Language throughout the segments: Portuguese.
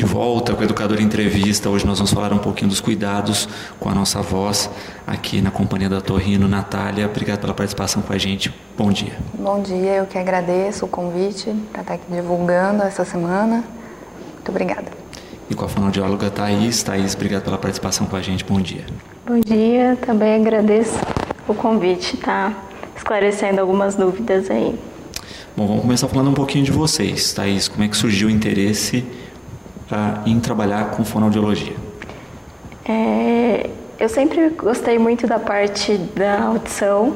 de volta com o Educador Entrevista. Hoje nós vamos falar um pouquinho dos cuidados com a nossa voz aqui na companhia da Otorrino. Natália, obrigado pela participação com a gente. Bom dia. Bom dia, eu que agradeço o convite para estar aqui divulgando essa semana. Muito obrigada. E com a fonoaudióloga Thaís. Thaís, obrigado pela participação com a gente. Bom dia. Bom dia, também agradeço o convite, tá esclarecendo algumas dúvidas aí. Bom, vamos começar falando um pouquinho de vocês. Thaís, como é que surgiu o interesse em trabalhar com fonoaudiologia? Eu sempre gostei muito da parte da audição,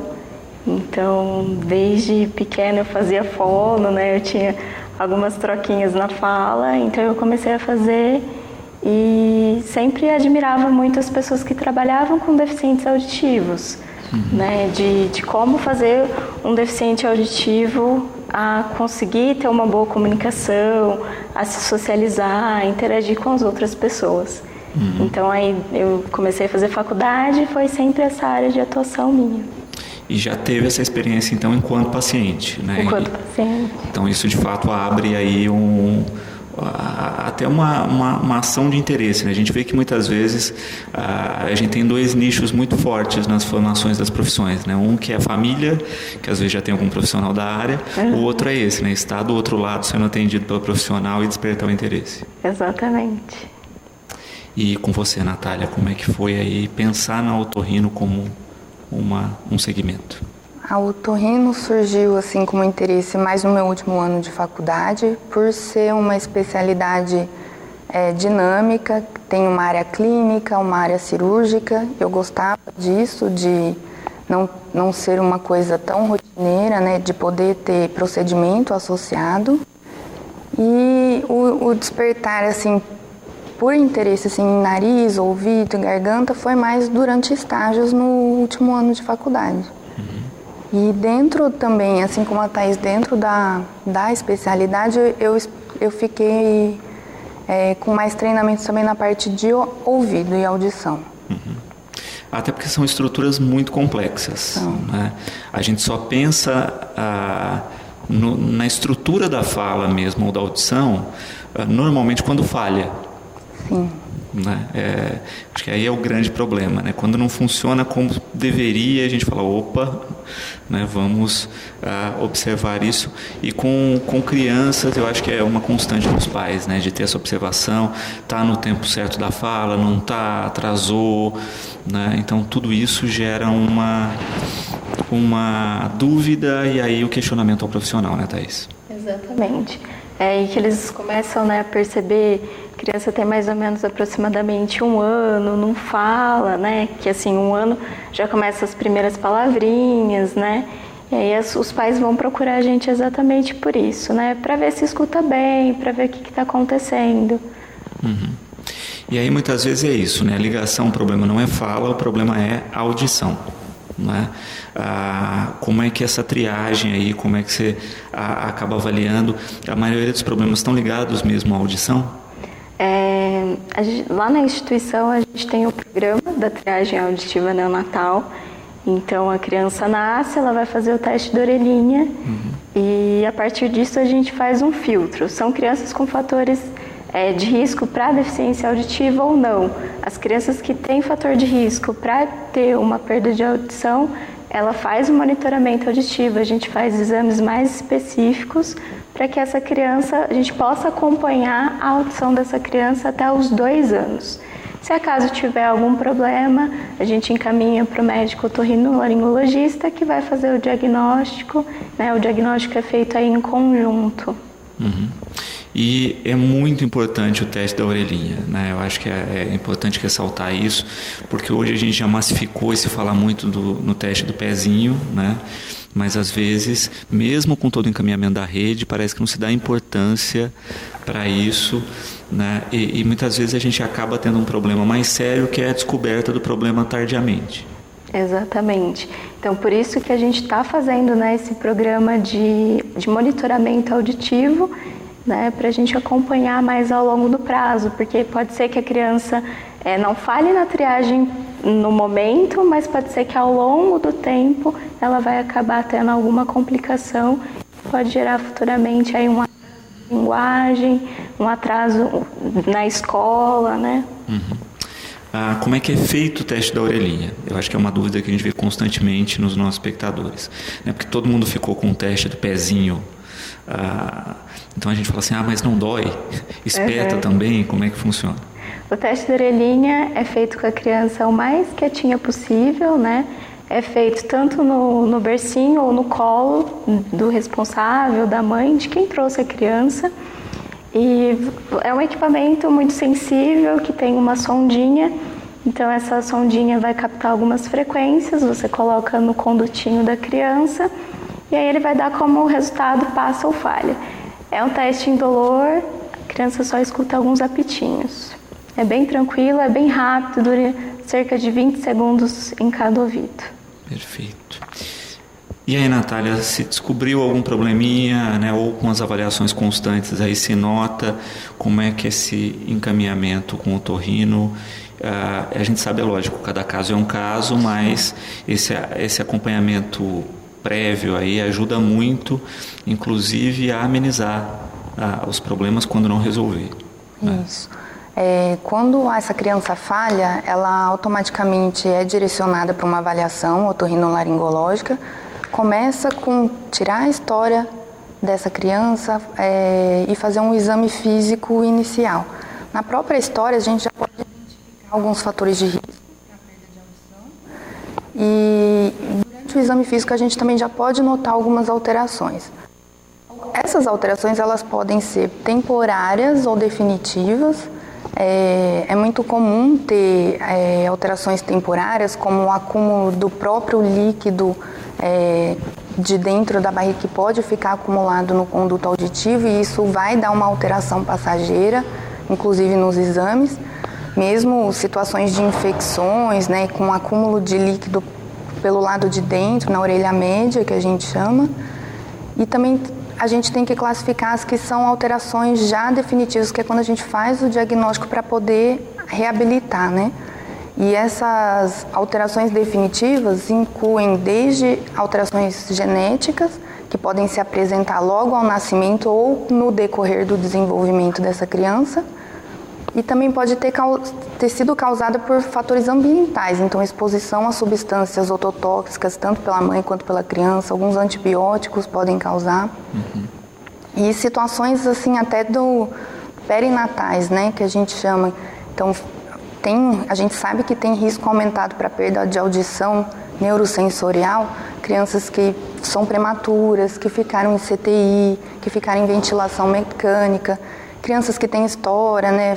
então desde pequena eu fazia fono, né? Eu tinha algumas troquinhas na fala, então eu comecei a fazer e sempre admirava muito as pessoas que trabalhavam com deficientes auditivos, né? De como fazer um deficiente auditivo a conseguir ter uma boa comunicação, a se socializar, a interagir com as outras pessoas. Então aí eu comecei a fazer faculdade e foi sempre essa área de atuação minha. E já teve essa experiência então enquanto paciente, né? Enquanto paciente. Então isso de fato abre aí até uma ação de interesse, né? A gente vê que muitas vezes a gente tem dois nichos muito fortes nas formações das profissões, né? Um que é a família, que às vezes já tem algum profissional da área, o outro é esse, né? Estar do outro lado sendo atendido pelo profissional e despertar o interesse. Exatamente. E com você, Natália, como é que foi aí pensar na Otorrino como um segmento? A Otorrino surgiu assim como interesse mais no meu último ano de faculdade, por ser uma especialidade dinâmica, tem uma área clínica, uma área cirúrgica. Eu gostava disso, de não ser uma coisa tão rotineira, né, de poder ter procedimento associado. E o despertar assim por interesse assim, em nariz, ouvido, garganta, foi mais durante estágios no último ano de faculdade. E dentro também, assim como a Thaís, dentro da especialidade, eu fiquei com mais treinamentos também na parte de ouvido e audição. Até porque são estruturas muito complexas, né? A gente só pensa na estrutura da fala mesmo, ou da audição, normalmente quando falha. Sim. Né? Acho que aí é o grande problema, né? Quando não funciona como deveria, a gente fala, opa, né? Vamos observar isso. E com crianças, eu acho que é uma constante dos pais, né? De ter essa observação, tá no tempo certo da fala, não tá, atrasou, né? Então tudo isso gera uma dúvida e aí o questionamento ao profissional, né, Thaís? Exatamente. É aí que eles começam, né, a perceber, a criança tem mais ou menos aproximadamente 1 ano, não fala, né, que assim, 1 ano já começa as primeiras palavrinhas, né, e aí os pais vão procurar a gente exatamente por isso, né, para ver se escuta bem, para ver o que está acontecendo. E aí muitas vezes é isso, né, a ligação, o problema não é fala, o problema é a audição. Né? Como é que essa triagem aí, como é que você acaba avaliando? A maioria dos problemas estão ligados mesmo à audição? Lá na instituição a gente tem o programa da triagem auditiva neonatal. Então a criança nasce, ela vai fazer o teste da orelhinha e a partir disso a gente faz um filtro. São crianças com fatores de risco para deficiência auditiva ou não. As crianças que têm fator de risco para ter uma perda de audição, ela faz um monitoramento auditivo, a gente faz exames mais específicos para que essa criança, a gente possa acompanhar a audição dessa criança até os 2 anos. Se acaso tiver algum problema, a gente encaminha para o médico otorrinolaringologista que vai fazer o diagnóstico, né? O diagnóstico é feito aí em conjunto. E é muito importante o teste da orelhinha, né? Eu acho que é importante ressaltar isso, porque hoje a gente já massificou e se fala muito no teste do pezinho, né? Mas às vezes, mesmo com todo o encaminhamento da rede, parece que não se dá importância para isso, né? E muitas vezes a gente acaba tendo um problema mais sério, que é a descoberta do problema tardiamente. Exatamente. Então, por isso que a gente está fazendo, né, esse programa de monitoramento auditivo, né, para a gente acompanhar mais ao longo do prazo, porque pode ser que a criança não fale na triagem no momento, mas pode ser que ao longo do tempo ela vai acabar tendo alguma complicação, pode gerar futuramente aí uma linguagem, um atraso na escola, né? Como é que é feito o teste da orelhinha? Eu acho que é uma dúvida que a gente vê constantemente nos nossos espectadores, né? Porque todo mundo ficou com o teste do pezinho. Então a gente fala assim, mas não dói? Espeta também? Como é que funciona? O teste da orelhinha é feito com a criança o mais quietinha possível, né? É feito tanto no bercinho ou no colo do responsável, da mãe, de quem trouxe a criança. E é um equipamento muito sensível que tem uma sondinha. Então essa sondinha vai captar algumas frequências, você coloca no condutinho da criança e aí ele vai dar como resultado passa ou falha. É um teste indolor, a criança só escuta alguns apitinhos. É bem tranquilo, é bem rápido, dura cerca de 20 segundos em cada ouvido. Perfeito. E aí, Natália, se descobriu algum probleminha, né, ou com as avaliações constantes, aí se nota como é que esse encaminhamento com o otorrino, a gente sabe, é lógico, cada caso é um caso, mas esse acompanhamento prévio aí ajuda muito, inclusive, a amenizar os problemas quando não resolver. Isso. Quando essa criança falha, ela automaticamente é direcionada para uma avaliação otorrinolaringológica. Começa com tirar a história dessa criança e fazer um exame físico inicial. Na própria história, a gente já pode identificar alguns fatores de risco para a perda de audição. E durante o exame físico, a gente também já pode notar algumas alterações. Essas alterações elas podem ser temporárias ou definitivas. É muito comum ter alterações temporárias, como o acúmulo do próprio líquido de dentro da barriga que pode ficar acumulado no conduto auditivo, e isso vai dar uma alteração passageira, inclusive nos exames. Mesmo situações de infecções, né, com acúmulo de líquido pelo lado de dentro, na orelha média, que a gente chama. E também a gente tem que classificar as que são alterações já definitivas, que é quando a gente faz o diagnóstico para poder reabilitar, né? E essas alterações definitivas incluem desde alterações genéticas, que podem se apresentar logo ao nascimento ou no decorrer do desenvolvimento dessa criança, e também pode ter sido causada por fatores ambientais, então exposição a substâncias ototóxicas, tanto pela mãe quanto pela criança, alguns antibióticos podem causar. E situações assim até do perinatais, né, que a gente chama. Então a gente sabe que tem risco aumentado para perda de audição neurosensorial, crianças que são prematuras, que ficaram em CTI, que ficaram em ventilação mecânica, crianças que têm história, né,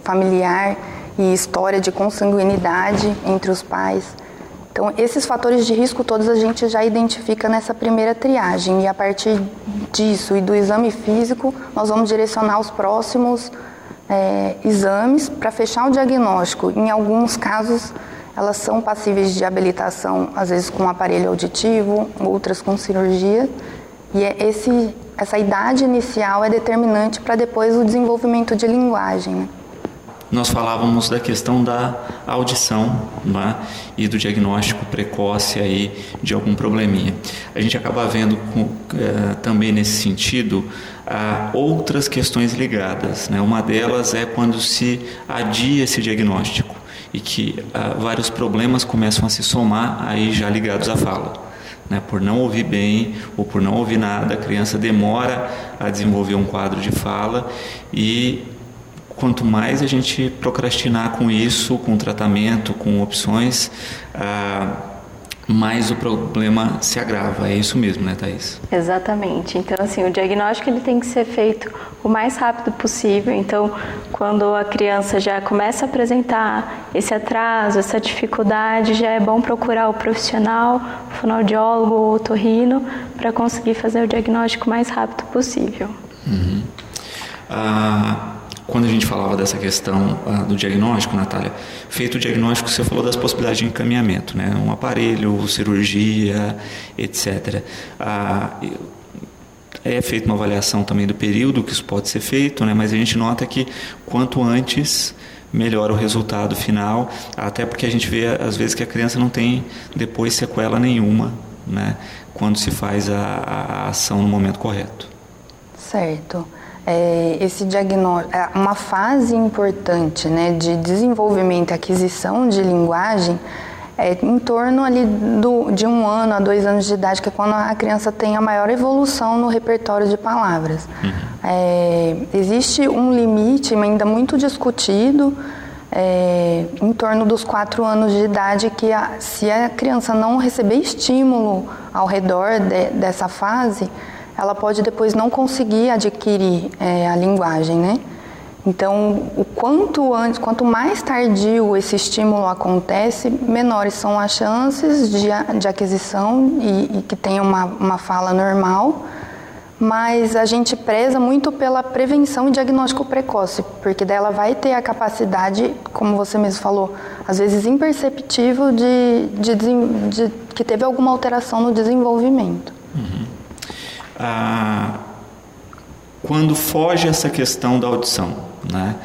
familiar e história de consanguinidade entre os pais. Então, esses fatores de risco todos a gente já identifica nessa primeira triagem, e a partir disso e do exame físico, nós vamos direcionar os próximos exames para fechar o diagnóstico. Em alguns casos, elas são passíveis de habilitação, às vezes com aparelho auditivo, outras com cirurgia, e essa idade inicial é determinante para depois o desenvolvimento de linguagem, né? Nós falávamos da questão da audição, né, e do diagnóstico precoce aí de algum probleminha. A gente acaba vendo também nesse sentido outras questões ligadas, né? Uma delas é quando se adia esse diagnóstico e que vários problemas começam a se somar aí já ligados à fala, né? Por não ouvir bem ou por não ouvir nada, a criança demora a desenvolver um quadro de fala, e quanto mais a gente procrastinar com isso, com tratamento, com opções, mais o problema se agrava. É isso mesmo, né, Thaís? Exatamente. Então, assim, o diagnóstico ele tem que ser feito o mais rápido possível. Então, quando a criança já começa a apresentar esse atraso, essa dificuldade, já é bom procurar o profissional, o fonoaudiólogo ou o otorrino, para conseguir fazer o diagnóstico o mais rápido possível. Quando a gente falava dessa questão do diagnóstico, Natália, feito o diagnóstico, você falou das possibilidades de encaminhamento, né? Um aparelho, cirurgia, etc. É feita uma avaliação também do período que isso pode ser feito, né? Mas a gente nota que quanto antes, melhor o resultado final, até porque a gente vê às vezes que a criança não tem depois sequela nenhuma, né? Quando se faz a ação no momento correto. Certo. esse diagnóstico, uma fase importante, né, de desenvolvimento e aquisição de linguagem em torno ali de 1 ano a 2 anos de idade, que é quando a criança tem a maior evolução no repertório de palavras. Existe um limite ainda muito discutido em torno dos 4 anos de idade, que se a criança não receber estímulo ao redor dessa fase, ela pode depois não conseguir adquirir a linguagem, né? Então, quanto mais tardio esse estímulo acontece, menores são as chances de aquisição e que tenha uma fala normal, mas a gente preza muito pela prevenção e diagnóstico precoce, porque daí ela vai ter a capacidade, como você mesmo falou, às vezes imperceptível de que teve alguma alteração no desenvolvimento. Quando foge essa questão da audição, né?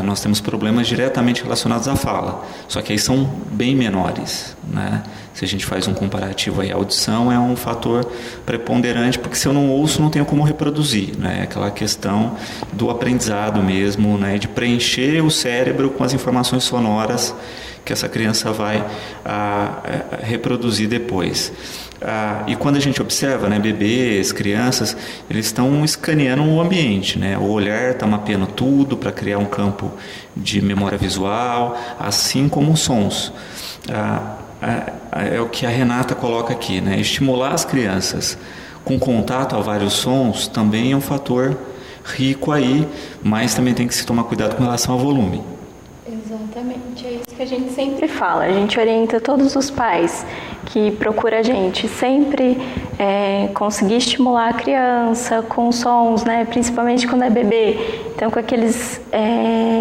Nós temos problemas diretamente relacionados à fala, só que aí são bem menores, né? Se a gente faz um comparativo aí, a audição é um fator preponderante, porque se eu não ouço, não tenho como reproduzir, né? Aquela questão do aprendizado mesmo, né? De preencher o cérebro com as informações sonoras que essa criança vai reproduzir depois. E quando a gente observa, né, bebês, crianças, eles estão escaneando o ambiente, né? O olhar está mapeando tudo para criar um campo de memória visual, assim como os sons. É o que a Renata coloca aqui, né? Estimular as crianças com contato a vários sons também é um fator rico aí, mas também tem que se tomar cuidado com relação ao volume. Exatamente, é isso que a gente sempre fala. A gente orienta todos os pais que procuram a gente sempre conseguir estimular a criança com sons, né? Principalmente quando é bebê. Então, com aqueles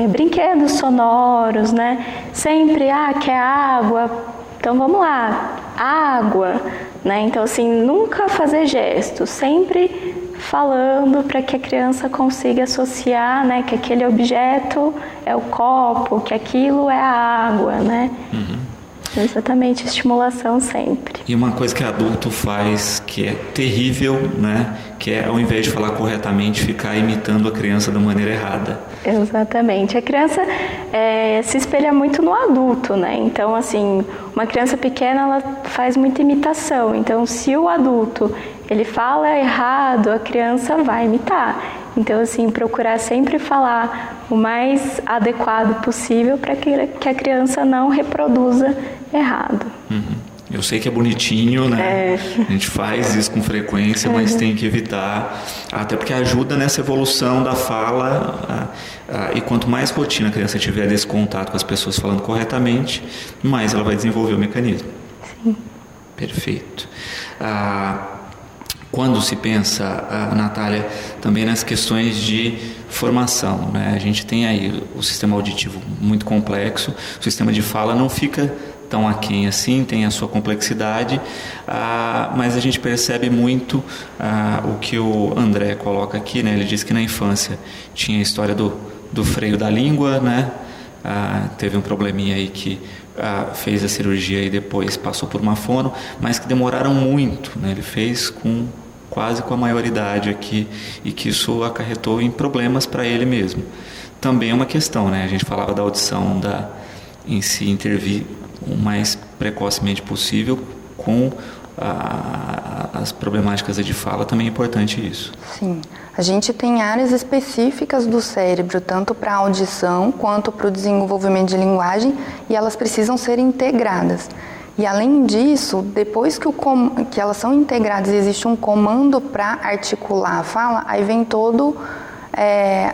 brinquedos sonoros, né? Sempre, quer água? Então, vamos lá, água, né? Então, assim, nunca fazer gestos, sempre falando para que a criança consiga associar, né, que aquele objeto é o copo, que aquilo é a água, né? Exatamente, estimulação sempre. E uma coisa que adulto faz que é terrível, né, que é, ao invés de falar corretamente, ficar imitando a criança da maneira errada. Exatamente. A criança se espelha muito no adulto, né? Então, assim, uma criança pequena, ela faz muita imitação. Então, se o adulto ele fala errado, a criança vai imitar. Então, assim, procurar sempre falar o mais adequado possível para que a criança não reproduza errado. Eu sei que é bonitinho, né? A gente faz isso com frequência, mas tem que evitar, até porque ajuda nessa evolução da fala, e quanto mais rotina a criança tiver desse contato com as pessoas falando corretamente, mais ela vai desenvolver o mecanismo. Sim. Perfeito. Quando se pensa, Natália, também nas questões de formação, né? A gente tem aí o sistema auditivo muito complexo, o sistema de fala não fica tão aquém assim, tem a sua complexidade, mas a gente percebe muito o que o André coloca aqui, né? Ele diz que na infância tinha a história do freio da língua, né? Teve um probleminha aí que fez a cirurgia e depois passou por uma fono, mas que demoraram muito, né? Ele fez quase com a maioridade aqui, e que isso acarretou em problemas para ele mesmo. Também é uma questão, né? A gente falava da audição, em se intervir o mais precocemente possível com as problemáticas de fala, também é importante isso. Sim, a gente tem áreas específicas do cérebro, tanto para a audição quanto para o desenvolvimento de linguagem, e elas precisam ser integradas. E além disso, depois que elas são integradas, existe um comando para articular a fala, aí vem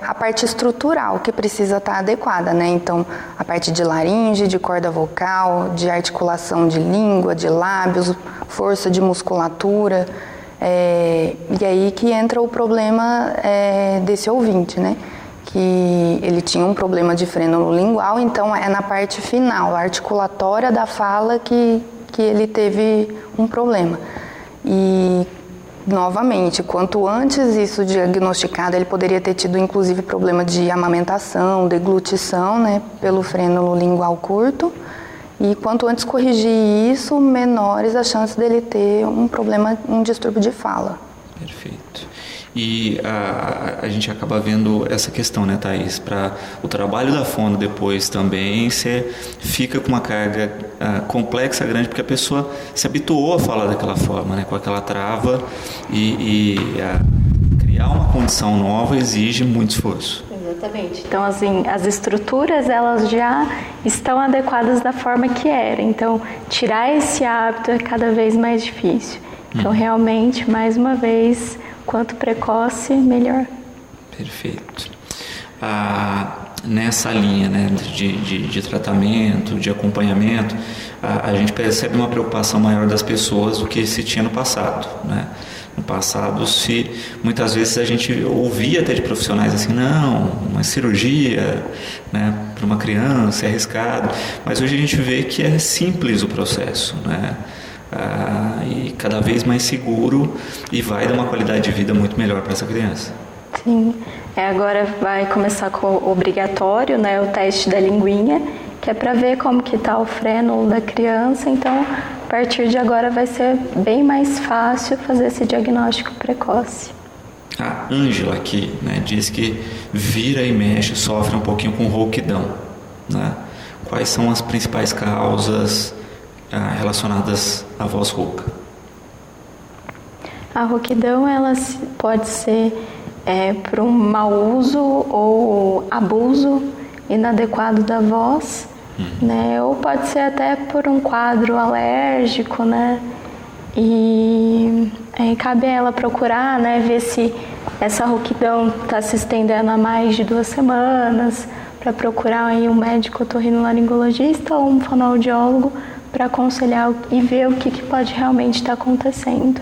a parte estrutural que precisa estar adequada, né? Então, a parte de laringe, de corda vocal, de articulação de língua, de lábios, força de musculatura, e aí que entra o problema desse ouvinte, né? Que ele tinha um problema de frênulo lingual, então é na parte final, articulatória da fala, que ele teve um problema. E novamente, quanto antes isso diagnosticado, ele poderia ter tido inclusive problema de amamentação, deglutição, né, pelo frênulo lingual curto, e quanto antes corrigir isso, menores as chances dele ter um problema, um distúrbio de fala. Perfeito. E a gente acaba vendo essa questão, né, Thaís? Para o trabalho da fono depois também, você fica com uma carga complexa, grande, porque a pessoa se habituou a falar daquela forma, né, com aquela trava, e criar uma condição nova exige muito esforço. Exatamente. Então, assim, as estruturas, elas já estão adequadas da forma que era. Então, tirar esse hábito é cada vez mais difícil. Então, realmente, mais uma vez, quanto precoce, melhor. Perfeito. Nessa linha, né, de tratamento, de acompanhamento, a gente percebe uma preocupação maior das pessoas do que se tinha no passado, né? No passado, muitas vezes a gente ouvia até de profissionais assim, não, uma cirurgia, né, para uma criança é arriscado, mas hoje a gente vê que é simples o processo, né? E cada vez mais seguro, e vai dar uma qualidade de vida muito melhor para essa criança. Sim, agora vai começar com o obrigatório, né, o teste da linguinha, que é para ver como que está o frênulo da criança. Então, a partir de agora vai ser bem mais fácil fazer esse diagnóstico precoce. A Ângela aqui, né, diz que vira e mexe, sofre um pouquinho com rouquidão, né? Quais são as principais causas relacionadas à voz rouca? A rouquidão, ela pode ser por um mau uso ou abuso inadequado da voz, né? Ou pode ser até por um quadro alérgico, né? E cabe a ela procurar, né, ver se essa rouquidão está se estendendo há mais de 2 semanas, para procurar aí um médico otorrinolaringologista ou um fonoaudiólogo para aconselhar e ver o que pode realmente estar acontecendo.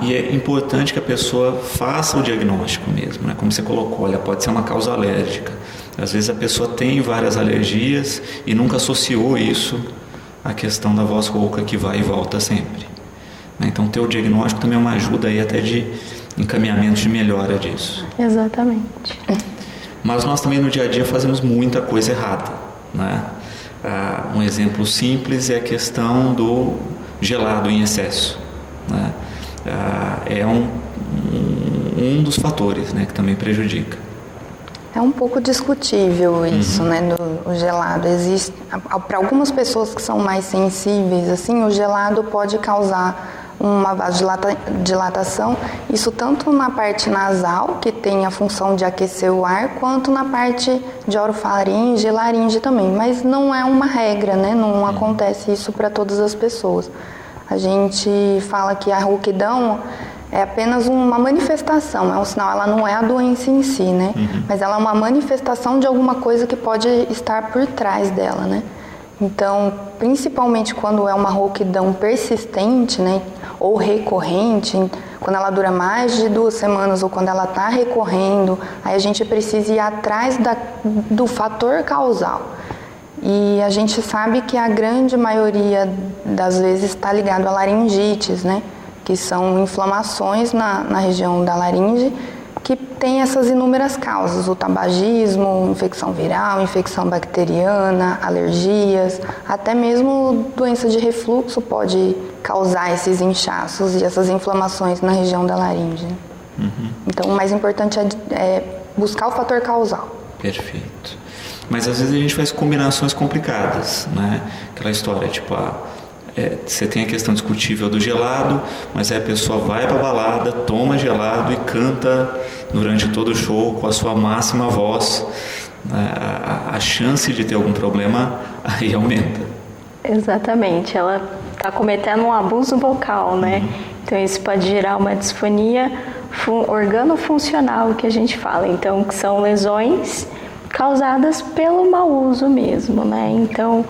E é importante que a pessoa faça o diagnóstico mesmo, né? Como você colocou, olha, pode ser uma causa alérgica. Às vezes a pessoa tem várias alergias e nunca associou isso à questão da voz rouca, que vai e volta sempre, né? Então ter o diagnóstico também é uma ajuda aí até de encaminhamento de melhora disso. Exatamente. Mas nós também no dia a dia fazemos muita coisa errada, né? Um exemplo simples é a questão do gelado em excesso, né? É um dos fatores, né, que também prejudica. É um pouco discutível isso, né, do gelado. Existe, para algumas pessoas que são mais sensíveis, assim, o gelado pode causar uma vasodilatação, isso tanto na parte nasal, que tem a função de aquecer o ar, quanto na parte de orofaringe e laringe também, mas não é uma regra, né? Não acontece isso para todas as pessoas. A gente fala que a rouquidão é apenas uma manifestação, é um sinal, ela não é a doença em si, né? Mas ela é uma manifestação de alguma coisa que pode estar por trás dela, né? Então, principalmente quando é uma rouquidão persistente, né, ou recorrente, quando ela dura mais de 2 semanas ou quando ela está recorrendo, aí a gente precisa ir atrás do fator causal. E a gente sabe que a grande maioria das vezes está ligado a laringites, né, que são inflamações na região da laringe, que tem essas inúmeras causas, o tabagismo, infecção viral, infecção bacteriana, alergias, até mesmo doença de refluxo pode causar esses inchaços e essas inflamações na região da laringe. Então, o mais importante é buscar o fator causal. Perfeito. Mas às vezes a gente faz combinações complicadas, né? Aquela história, tipo, você tem a questão discutível do gelado, mas aí a pessoa vai para a balada, toma gelado e canta durante todo o show com a sua máxima voz. A chance de ter algum problema aí aumenta. Exatamente, ela está cometendo um abuso vocal, né? Então isso pode gerar uma disfonia organofuncional, que a gente fala. Então, que são lesões causadas pelo mau uso mesmo, né? Então,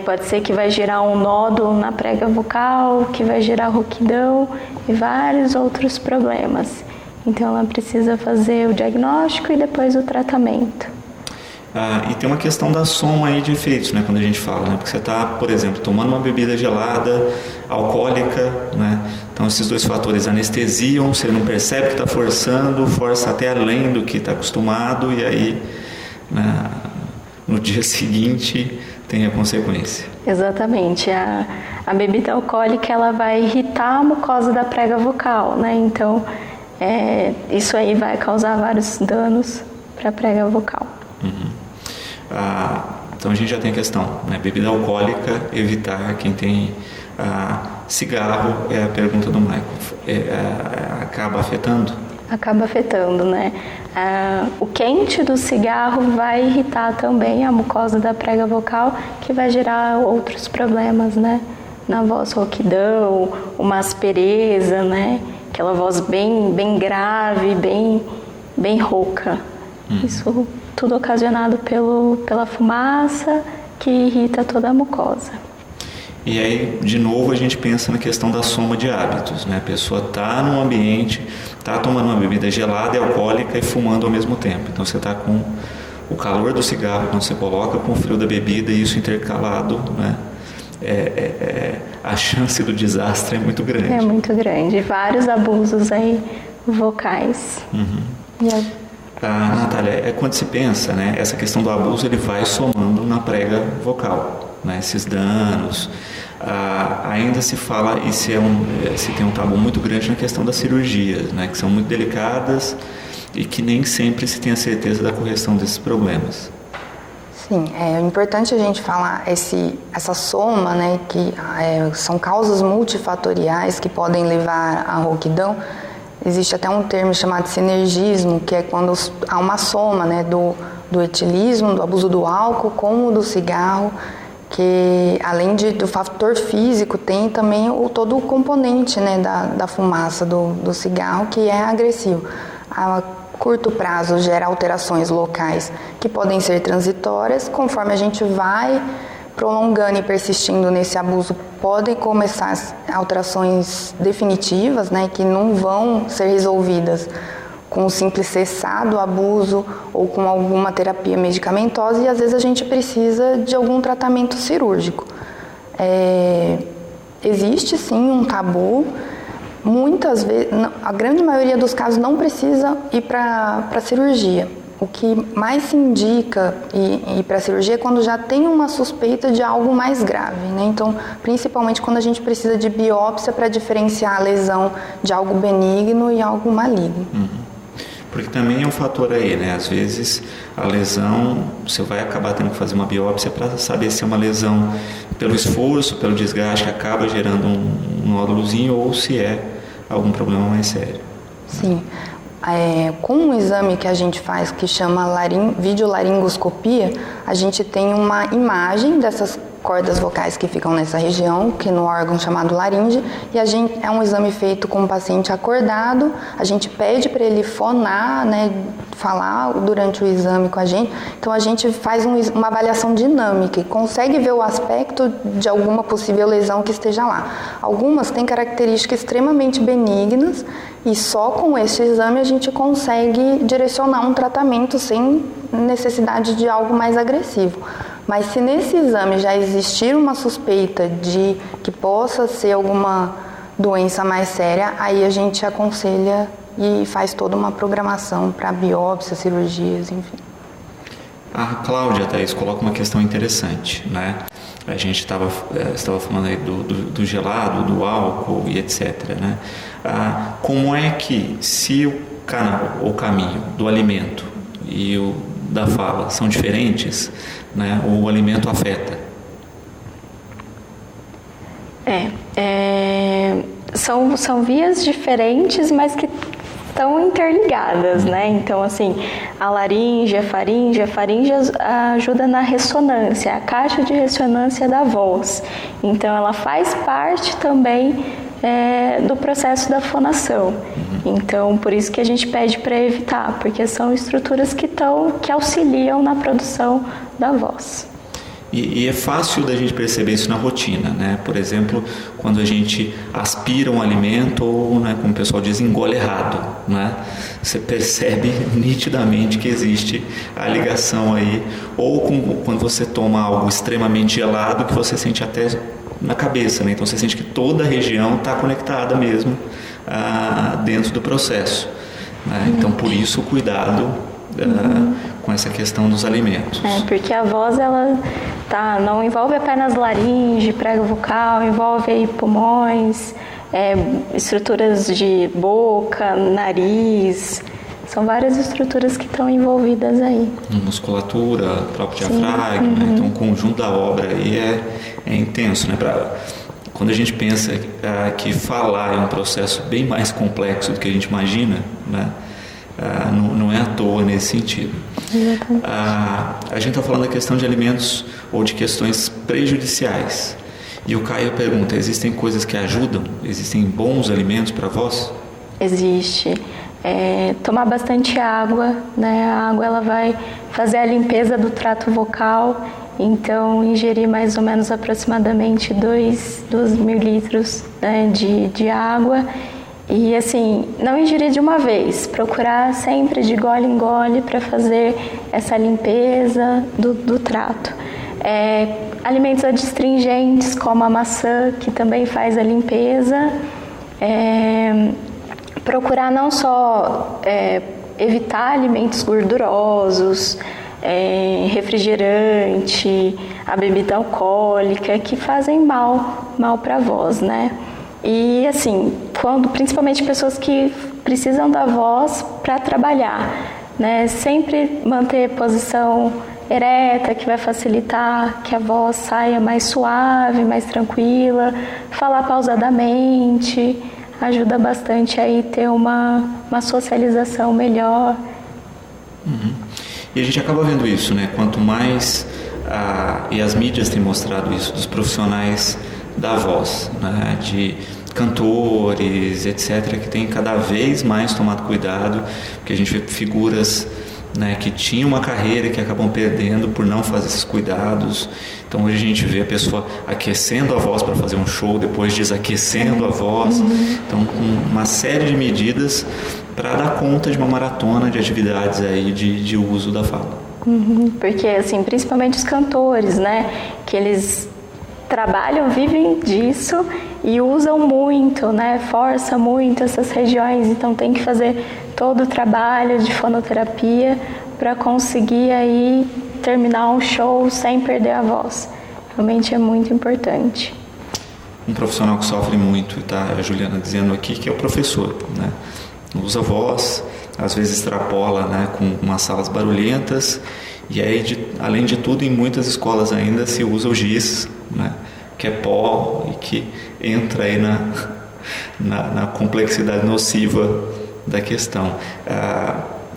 pode ser que vai gerar um nódulo na prega vocal, que vai gerar rouquidão e vários outros problemas. Então, ela precisa fazer o diagnóstico e depois o tratamento. E tem uma questão da soma aí de efeitos, né, quando a gente fala, né? Porque você está, por exemplo, tomando uma bebida gelada, alcoólica, né? Então, esses 2 fatores anestesiam, você não percebe que está forçando, força até além do que está acostumado, e aí, né, no dia seguinte tem a consequência. Exatamente. A bebida alcoólica, ela vai irritar a mucosa da prega vocal, né? Então, isso aí vai causar vários danos para a prega vocal. Então a gente já tem a questão, né? Bebida alcoólica, evitar. Quem tem cigarro, é a pergunta do Michael, acaba afetando? Acaba afetando, né? O quente do cigarro vai irritar também a mucosa da prega vocal, que vai gerar outros problemas, né? Na voz, rouquidão, uma aspereza, né? Aquela voz bem grave, bem rouca. Isso tudo ocasionado pela fumaça que irrita toda a mucosa. E aí, de novo, a gente pensa na questão da soma de hábitos, né? A pessoa está num ambiente, está tomando uma bebida gelada e alcoólica e fumando ao mesmo tempo. Então, você está com o calor do cigarro, quando você coloca com o frio da bebida e isso intercalado, né? A chance do desastre é muito grande. É muito grande. Vários abusos aí vocais. Natália, quando se pensa, né? Essa questão do abuso, ele vai somando na prega vocal, né? Esses danos. Ainda se fala, e se tem um tabu muito grande na questão das cirurgias, né? Que são muito delicadas e que nem sempre se tem a certeza da correção desses problemas. Sim, é importante a gente falar essa soma, né, que são causas multifatoriais que podem levar à rouquidão. Existe até um termo chamado sinergismo, que é quando há uma soma, né, do etilismo, do abuso do álcool com o do cigarro, que além do fator físico tem também todo o componente, né, da fumaça do cigarro, que é agressivo. A curto prazo gera alterações locais que podem ser transitórias. Conforme a gente vai prolongando e persistindo nesse abuso, podem começar alterações definitivas, né, que não vão ser resolvidas com o simples cessar do abuso ou com alguma terapia medicamentosa, e às vezes a gente precisa de algum tratamento cirúrgico. Existe sim um tabu. Muitas vezes, a grande maioria dos casos não precisa ir para cirurgia. O que mais se indica ir para cirurgia é quando já tem uma suspeita de algo mais grave, né? Então, principalmente quando a gente precisa de biópsia para diferenciar a lesão de algo benigno e algo maligno. Porque também é um fator aí, né? Às vezes a lesão, você vai acabar tendo que fazer uma biópsia para saber se é uma lesão pelo esforço, pelo desgaste, que acaba gerando um nódulozinho, ou se é algum problema mais sério. Sim. Com um exame que a gente faz que chama videolaringoscopia, a gente tem uma imagem dessas cordas vocais que ficam nessa região, que no órgão chamado laringe, e é um exame feito com o paciente acordado. A gente pede para ele fonar, né, falar durante o exame com a gente. Então a gente faz uma avaliação dinâmica e consegue ver o aspecto de alguma possível lesão que esteja lá. Algumas têm características extremamente benignas e só com esse exame a gente consegue direcionar um tratamento sem necessidade de algo mais agressivo. Mas se nesse exame já existir uma suspeita de que possa ser alguma doença mais séria, aí a gente aconselha e faz toda uma programação para biópsia, cirurgias, enfim. A Cláudia, Thaís, coloca uma questão interessante, né? A gente estava falando aí do gelado, do álcool e etc, né? Como é que, se o canal ou caminho do alimento e o da fala são diferentes, né, o alimento afeta? São vias diferentes, mas que estão interligadas, né? Então, assim, a laringe, a faringe ajuda na ressonância, a caixa de ressonância da voz. Então, ela faz parte também do processo da fonação. Então, por isso que a gente pede para evitar, porque são estruturas que auxiliam na produção da voz. E é fácil da gente perceber isso na rotina, né? Por exemplo, quando a gente aspira um alimento ou, né, como o pessoal diz, engole errado, né? Você percebe nitidamente que existe a ligação aí. Ou quando você toma algo extremamente gelado, que você sente até na cabeça, né? Então você sente que toda a região está conectada mesmo dentro do processo, né? Então por isso o cuidado com essa questão dos alimentos. Porque a voz ela não envolve apenas laringe, prega vocal, envolve aí pulmões, estruturas de boca, nariz, são várias estruturas que estão envolvidas aí. Musculatura, próprio diafragma, né? Então o conjunto da obra aí é intenso, né? Quando a gente pensa que falar é um processo bem mais complexo do que a gente imagina, né? Não é à toa nesse sentido. A gente está falando da questão de alimentos ou de questões prejudiciais. E o Caio pergunta, existem coisas que ajudam? Existem bons alimentos para vós? Existe. Tomar bastante água, né? A água ela vai fazer a limpeza do trato vocal, então ingerir mais ou menos aproximadamente 2.000 litros, né, de água. E assim, não ingerir de uma vez, procurar sempre de gole em gole para fazer essa limpeza do trato. Alimentos adstringentes, como a maçã, que também faz a limpeza. Procurar não só evitar alimentos gordurosos, refrigerante, a bebida alcoólica, que fazem mal para a voz, né? E assim, principalmente pessoas que precisam da voz para trabalhar, né? Sempre manter posição ereta, que vai facilitar que a voz saia mais suave, mais tranquila, falar pausadamente, ajuda bastante aí ter uma socialização melhor. E a gente acaba vendo isso, né? Quanto mais, e as mídias têm mostrado isso, dos profissionais da voz, né? De cantores, etc., que têm cada vez mais tomado cuidado, porque a gente vê figuras, né, que tinham uma carreira que acabam perdendo por não fazer esses cuidados. Então hoje a gente vê a pessoa aquecendo a voz para fazer um show, depois desaquecendo a voz. Então, com uma série de medidas para dar conta de uma maratona de atividades aí de uso da fala. Porque assim, principalmente os cantores, né, que eles trabalham, vivem disso e usam muito, né, força muito essas regiões, então tem que fazer todo o trabalho de fonoterapia para conseguir aí terminar um show sem perder a voz. Realmente é muito importante. Um profissional que sofre muito, tá, a Juliana dizendo aqui, que é o professor, né? Usa voz, às vezes extrapola, né, com umas salas barulhentas, e aí, além de tudo, em muitas escolas ainda se usa o giz, né, que é pó e que entra aí na complexidade nociva da questão.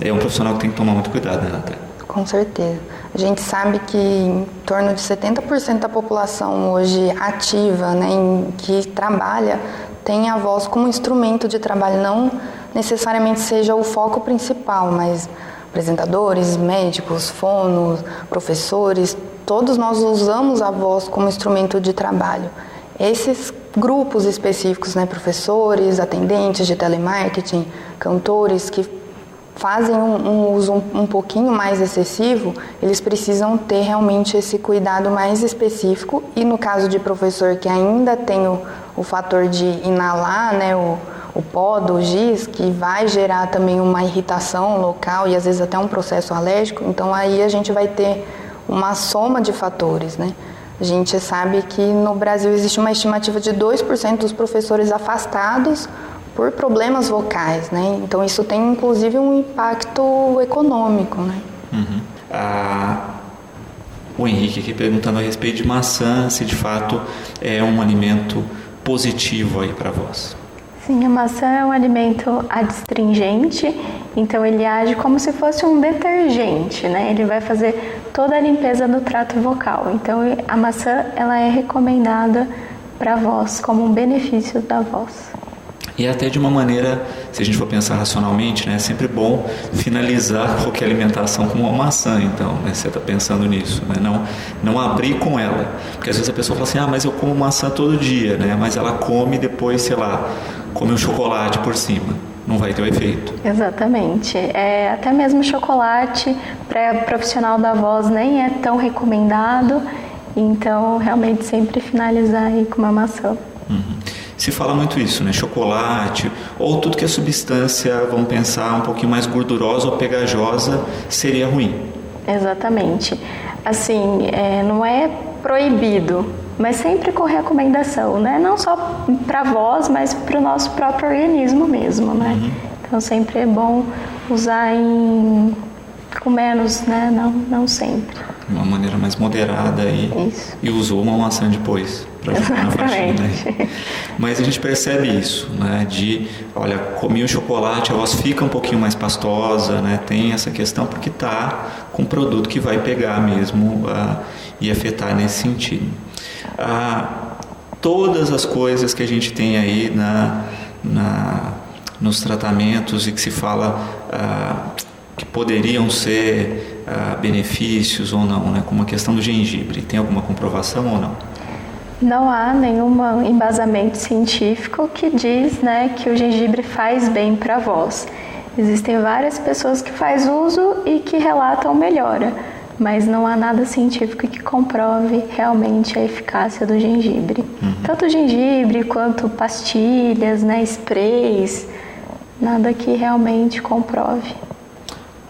É um profissional que tem que tomar muito cuidado, né, Natália? Com certeza. A gente sabe que em torno de 70% da população hoje ativa, né, que trabalha, tem a voz como instrumento de trabalho, não necessariamente seja o foco principal, mas apresentadores, médicos, fonos, professores, todos nós usamos a voz como instrumento de trabalho. Esses grupos específicos, né, professores, atendentes de telemarketing, cantores que fazem um uso um pouquinho mais excessivo, eles precisam ter realmente esse cuidado mais específico. E no caso de professor que ainda tem o fator de inalar, né, o pó do giz, que vai gerar também uma irritação local e às vezes até um processo alérgico, então aí a gente vai ter uma soma de fatores, né? A gente sabe que no Brasil existe uma estimativa de 2% dos professores afastados por problemas vocais, né? Então isso tem inclusive um impacto econômico, né? O Henrique aqui perguntando a respeito de maçã, se de fato é um alimento positivo aí para vós. Sim, a maçã é um alimento adstringente, então ele age como se fosse um detergente, né? Ele vai fazer toda a limpeza do trato vocal. Então a maçã ela é recomendada para a voz como um benefício da voz. E até de uma maneira, se a gente for pensar racionalmente, né, é sempre bom finalizar qualquer alimentação com uma maçã, então, né, você está pensando nisso, né, não abrir com ela, porque às vezes a pessoa fala assim, mas eu como maçã todo dia, né, mas ela come depois, sei lá, come um chocolate por cima, não vai ter o efeito. Exatamente, até mesmo chocolate para profissional da voz nem é tão recomendado, então realmente sempre finalizar aí com uma maçã. Se fala muito isso, né? Chocolate ou tudo que é substância, vamos pensar, um pouquinho mais gordurosa ou pegajosa, seria ruim. Exatamente. Assim, não é proibido, mas sempre com recomendação, né? Não só para a voz, mas para o nosso próprio organismo mesmo, né? Então sempre é bom usar com menos, né? Não sempre. De uma maneira mais moderada e usou uma maçã depois para jogar na faxina. Mas a gente percebe isso, né? Olha, comi o chocolate, a voz fica um pouquinho mais pastosa, né? Tem essa questão porque está com um produto que vai pegar mesmo e afetar nesse sentido. Todas as coisas que a gente tem aí nos tratamentos e que se fala que poderiam ser benefícios ou não, né? Como a questão do gengibre, tem alguma comprovação ou não? Não há nenhum embasamento científico que diz, né, que o gengibre faz bem para a voz. Existem várias pessoas que fazem uso e que relatam melhora, mas não há nada científico que comprove realmente a eficácia do gengibre. Tanto o gengibre quanto pastilhas, né, sprays, nada que realmente comprove.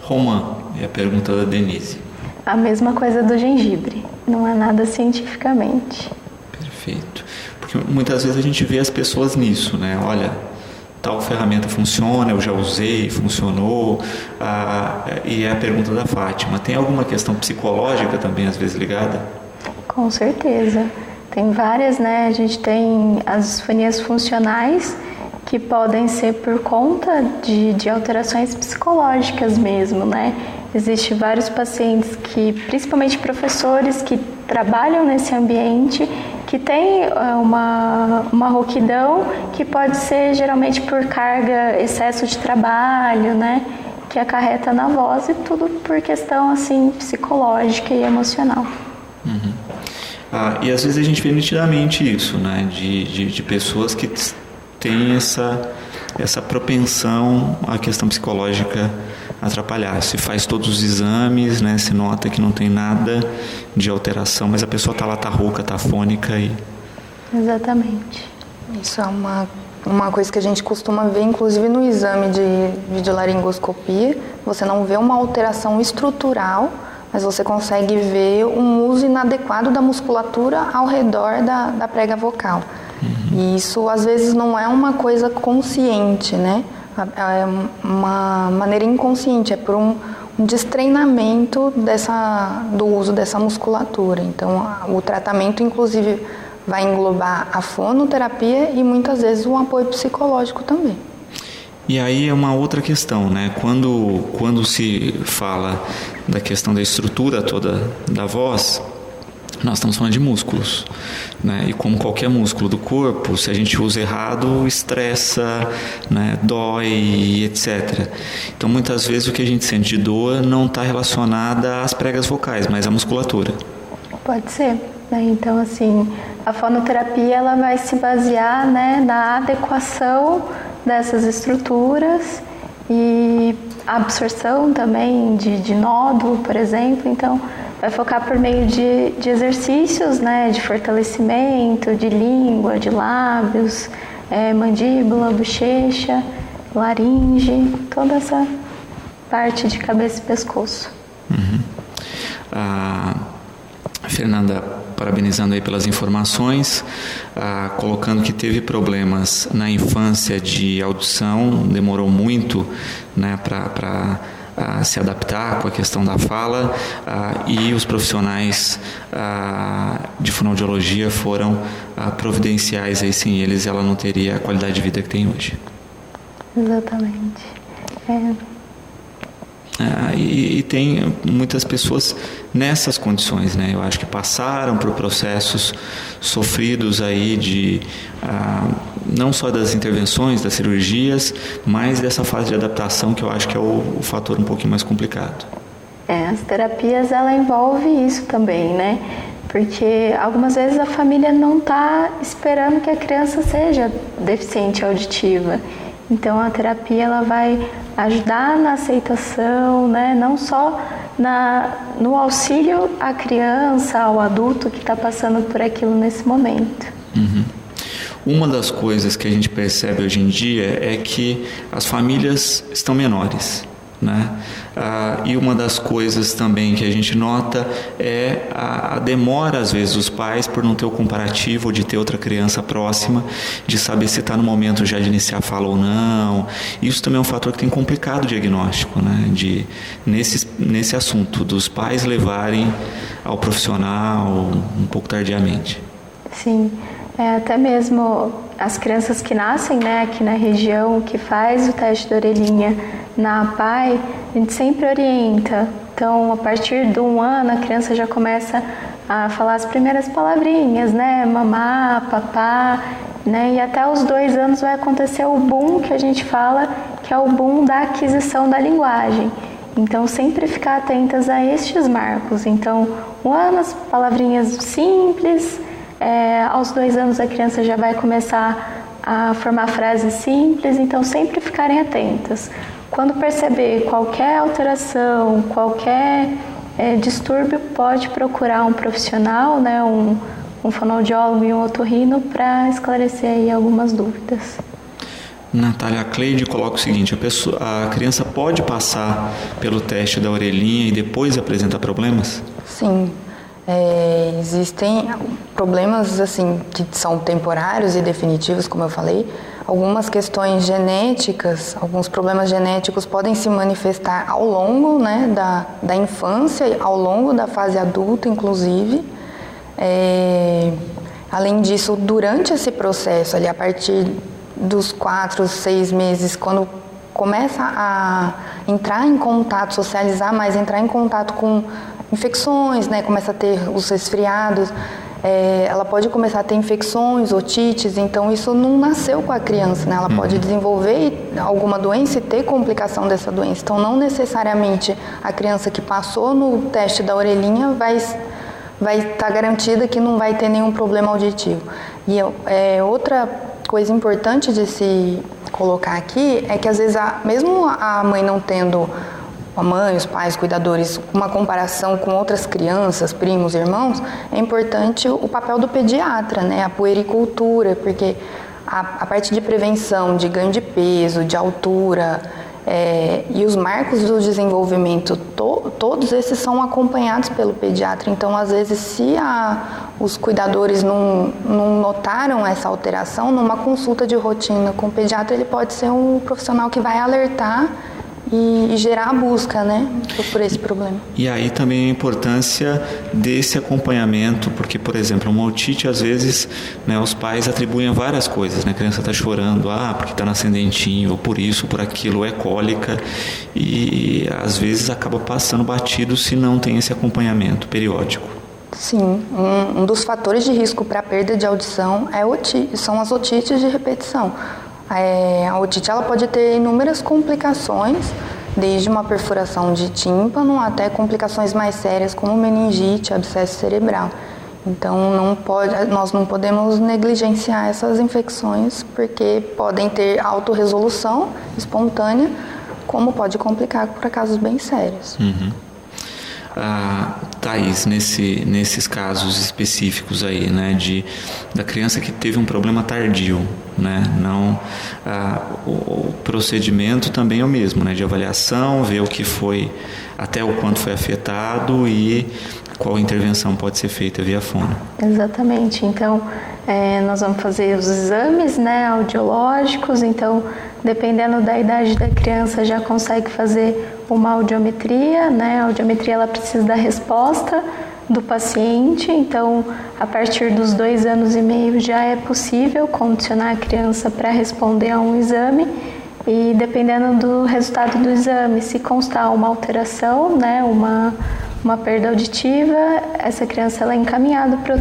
Romã, é a pergunta da Denise. A mesma coisa do gengibre, não há nada cientificamente. Perfeito. Porque muitas vezes a gente vê as pessoas nisso, né? Olha, tal ferramenta funciona, eu já usei, funcionou. E é a pergunta da Fátima. Tem alguma questão psicológica também, às vezes, ligada? Com certeza. Tem várias, né? A gente tem as disfonias funcionais, que podem ser por conta de alterações psicológicas mesmo, né? Existem vários pacientes principalmente professores, que trabalham nesse ambiente, que tem uma rouquidão que pode ser geralmente por carga, excesso de trabalho, né? Que acarreta na voz e tudo por questão assim psicológica e emocional. E às vezes a gente vê nitidamente isso, né? De pessoas que têm essa propensão à questão psicológica atrapalhar. Se faz todos os exames, né? Se nota que não tem nada de alteração, mas a pessoa tá rouca, tá afônica e... Exatamente. Isso é uma coisa que a gente costuma ver, inclusive no exame de videolaringoscopia. Você não vê uma alteração estrutural, mas você consegue ver um uso inadequado da musculatura ao redor da prega vocal. E isso às vezes não é uma coisa consciente, né? É uma maneira inconsciente, é por um destreinamento do uso dessa musculatura. Então, o tratamento, inclusive, vai englobar a fonoterapia e muitas vezes um apoio psicológico também. E aí é uma outra questão, né? Quando se fala da questão da estrutura toda da voz, nós estamos falando de músculos, né? E como qualquer músculo do corpo, se a gente usa errado, estressa, né? Dói, etc. Então, muitas vezes o que a gente sente de dor não está relacionada às pregas vocais, mas à musculatura. Pode ser, né? Então, assim, a fonoterapia ela vai se basear, né, na adequação dessas estruturas e a absorção também de nódulo, por exemplo. Então, vai focar por meio de exercícios, né, de fortalecimento, de língua, de lábios, mandíbula, bochecha, laringe, toda essa parte de cabeça e pescoço. Fernanda, parabenizando aí pelas informações, colocando que teve problemas na infância de audição, demorou muito, né, para se adaptar com a questão da fala, e os profissionais de fonoaudiologia foram providenciais, aí sem eles ela não teria a qualidade de vida que tem hoje. Exatamente. E tem muitas pessoas nessas condições, né? Eu acho que passaram por processos sofridos aí não só das intervenções, das cirurgias, mas dessa fase de adaptação que eu acho que é o fator um pouquinho mais complicado. As terapias, ela envolve isso também, né? Porque algumas vezes a família não está esperando que a criança seja deficiente auditiva. Então a terapia ela vai ajudar na aceitação, né? Não só no auxílio à criança, ao adulto que está passando por aquilo nesse momento. Uma das coisas que a gente percebe hoje em dia é que as famílias estão menores, né? E uma das coisas também que a gente nota é a demora, às vezes, dos pais por não ter o comparativo, de ter outra criança próxima, de saber se está no momento já de iniciar a fala ou não. Isso também é um fator que tem complicado o diagnóstico, né? Nesse assunto, dos pais levarem ao profissional um pouco tardiamente. Sim, até mesmo as crianças que nascem, né, aqui na região, que faz o teste da orelhinha na APAE, a gente sempre orienta. Então, a partir de 1 ano, a criança já começa a falar as primeiras palavrinhas, né, mamá, papá, né, e até os 2 anos vai acontecer o boom que a gente fala, que é o boom da aquisição da linguagem. Então, sempre ficar atentas a estes marcos. Então, 1 ano, as palavrinhas simples. Aos 2 anos a criança já vai começar a formar frases simples, então sempre ficarem atentas. Quando perceber qualquer alteração, qualquer distúrbio, pode procurar um profissional, né, um fonoaudiólogo e um otorrino para esclarecer aí algumas dúvidas. Natália, a Cleide coloca o seguinte: a criança pode passar pelo teste da orelhinha e depois apresentar problemas? Sim. Existem problemas assim que são temporários e definitivos, como eu falei. Algumas questões genéticas, alguns problemas genéticos podem se manifestar ao longo, né, da infância, ao longo da fase adulta, inclusive. Além disso, durante esse processo, ali, a partir dos 4, 6 meses, quando começa a entrar em contato, socializar mais, entrar em contato com infecções, né? Começa a ter os resfriados, ela pode começar a ter infecções, otites, então isso não nasceu com a criança, né? Ela pode desenvolver alguma doença e ter complicação dessa doença. Então, não necessariamente a criança que passou no teste da orelhinha vai estar garantida que não vai ter nenhum problema auditivo. E outra coisa importante de se colocar aqui é que, às vezes, mesmo a mãe não tendo, a mãe, os pais, cuidadores, uma comparação com outras crianças, primos, irmãos, é importante o papel do pediatra, né? A puericultura, porque a parte de prevenção, de ganho de peso, de altura, e os marcos do desenvolvimento, todos esses são acompanhados pelo pediatra. Então, às vezes, se os cuidadores não notaram essa alteração, numa consulta de rotina com o pediatra, ele pode ser um profissional que vai alertar e gerar a busca, né, por esse problema. E aí também a importância desse acompanhamento, porque, por exemplo, uma otite, às vezes, né, os pais atribuem várias coisas, né? A criança está chorando, porque está nascendo dentinho, ou por isso, por aquilo, é cólica, e às vezes acaba passando batido se não tem esse acompanhamento periódico. Sim, um dos fatores de risco para a perda de audição são as otites de repetição. A otite ela pode ter inúmeras complicações, desde uma perfuração de tímpano até complicações mais sérias como meningite, abscesso cerebral. Então nós não podemos negligenciar essas infecções, porque podem ter autorresolução espontânea, como pode complicar para casos bem sérios. Thaís, nesses casos específicos aí, né, da criança que teve um problema tardio, né, o procedimento também é o mesmo, né, de avaliação, ver o que foi, até o quanto foi afetado e qual intervenção pode ser feita via fono. Exatamente. Então, nós vamos fazer os exames, né, audiológicos. Então, dependendo da idade da criança, já consegue fazer uma audiometria, né? A audiometria ela precisa da resposta do paciente. Então, a partir dos 2 anos e meio já é possível condicionar a criança para responder a um exame. E dependendo do resultado do exame, se constar uma alteração, né, uma perda auditiva, essa criança ela é encaminhada para o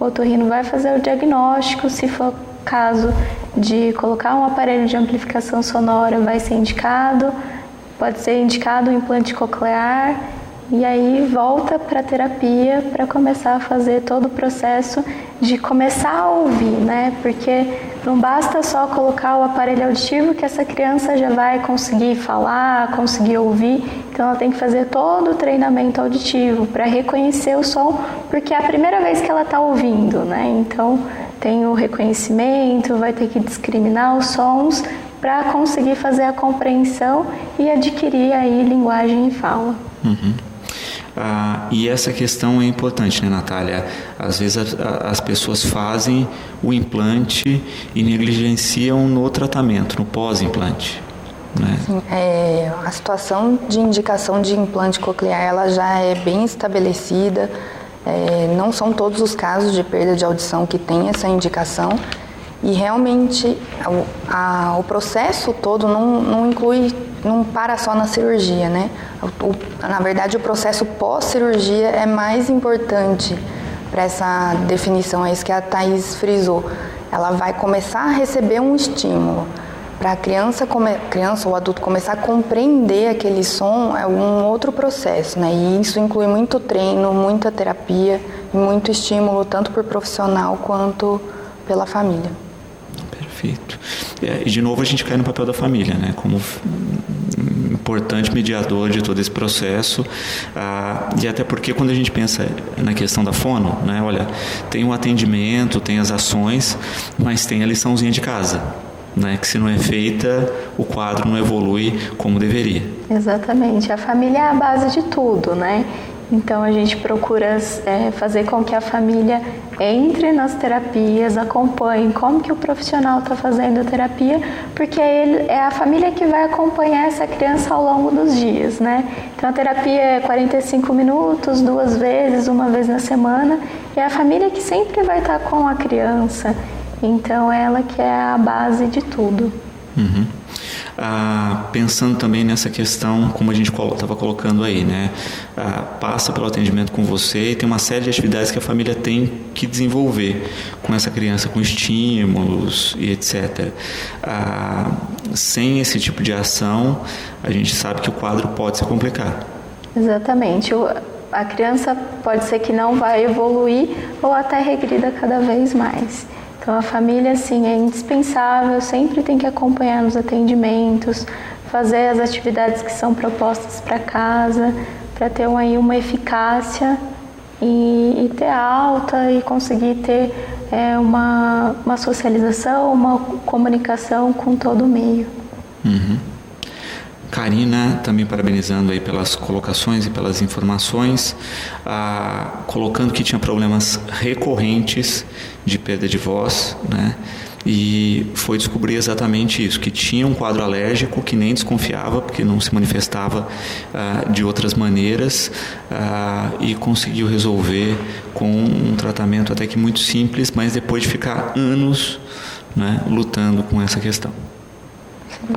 otorrino vai fazer o diagnóstico. Se for caso de colocar um aparelho de amplificação sonora, vai ser indicado, pode ser indicado o implante coclear, e aí volta para a terapia para começar a fazer todo o processo de começar a ouvir, né? Porque não basta só colocar o aparelho auditivo que essa criança já vai conseguir falar, conseguir ouvir. Então ela tem que fazer todo o treinamento auditivo para reconhecer o som, porque é a primeira vez que ela está ouvindo, né? Então tem o reconhecimento, vai ter que discriminar os sons para conseguir fazer a compreensão e adquirir aí linguagem e fala. E essa questão é importante, né, Natália? Às vezes as pessoas fazem o implante e negligenciam no tratamento, no pós-implante, né? Sim, a situação de indicação de implante coclear ela já é bem estabelecida. Não são todos os casos de perda de audição que tem essa indicação. E realmente o processo todo não para só na cirurgia, né? Na verdade, o processo pós-cirurgia é mais importante para essa definição, é isso que a Thaís frisou. Ela vai começar a receber um estímulo. Para a criança ou adulto começar a compreender aquele som é um outro processo, né? E isso inclui muito treino, muita terapia e muito estímulo, tanto por profissional quanto pela família. Perfeito. E de novo a gente cai no papel da família, né? Como importante mediador de todo esse processo, e até porque quando a gente pensa na questão da fono, né? Olha, tem o atendimento, tem as ações, mas tem a liçãozinha de casa, né? Que se não é feita, o quadro não evolui como deveria. Exatamente. A família é a base de tudo, né? Então a gente procura fazer com que a família entre nas terapias, acompanhe como que o profissional está fazendo a terapia, porque é a família que vai acompanhar essa criança ao longo dos dias, né? Então a terapia é 45 minutos, 2 vezes, 1 vez na semana, e é a família que sempre vai estar com a criança. Então ela que é a base de tudo. Pensando também nessa questão, como a gente estava colocando aí, né? Passa pelo atendimento com você e tem uma série de atividades que a família tem que desenvolver com essa criança, com estímulos e etc. Sem esse tipo de ação, a gente sabe que o quadro pode se complicar. Exatamente. A criança pode ser que não vai evoluir ou até regrida cada vez mais. Então a família, assim, é indispensável, sempre tem que acompanhar nos atendimentos, fazer as atividades que são propostas para casa, para ter aí uma eficácia e ter alta e conseguir ter uma socialização, uma comunicação com todo o meio. Karina, também parabenizando aí pelas colocações e pelas informações, colocando que tinha problemas recorrentes de perda de voz, né? E foi descobrir exatamente isso, que tinha um quadro alérgico que nem desconfiava, porque não se manifestava de outras maneiras, e conseguiu resolver com um tratamento até que muito simples, mas depois de ficar anos, né, lutando com essa questão.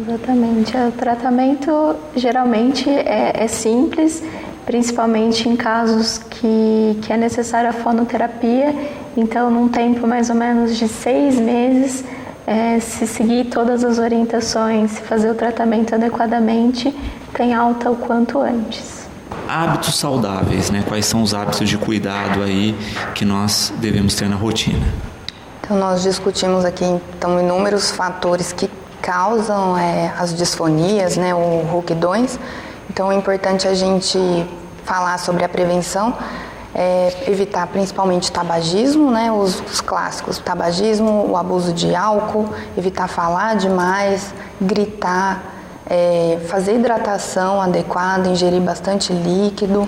Exatamente. O tratamento geralmente é simples, principalmente em casos que é necessária a fonoterapia. Então, num tempo mais ou menos de 6 meses, se seguir todas as orientações, se fazer o tratamento adequadamente, tem alta o quanto antes. Hábitos saudáveis, né? Quais são os hábitos de cuidado aí que nós devemos ter na rotina? Então, nós discutimos aqui inúmeros fatores que causam as disfonias, né, o rouquidões. Então é importante a gente falar sobre a prevenção, evitar principalmente tabagismo, né, os clássicos, tabagismo, o abuso de álcool, evitar falar demais, gritar, fazer hidratação adequada, ingerir bastante líquido,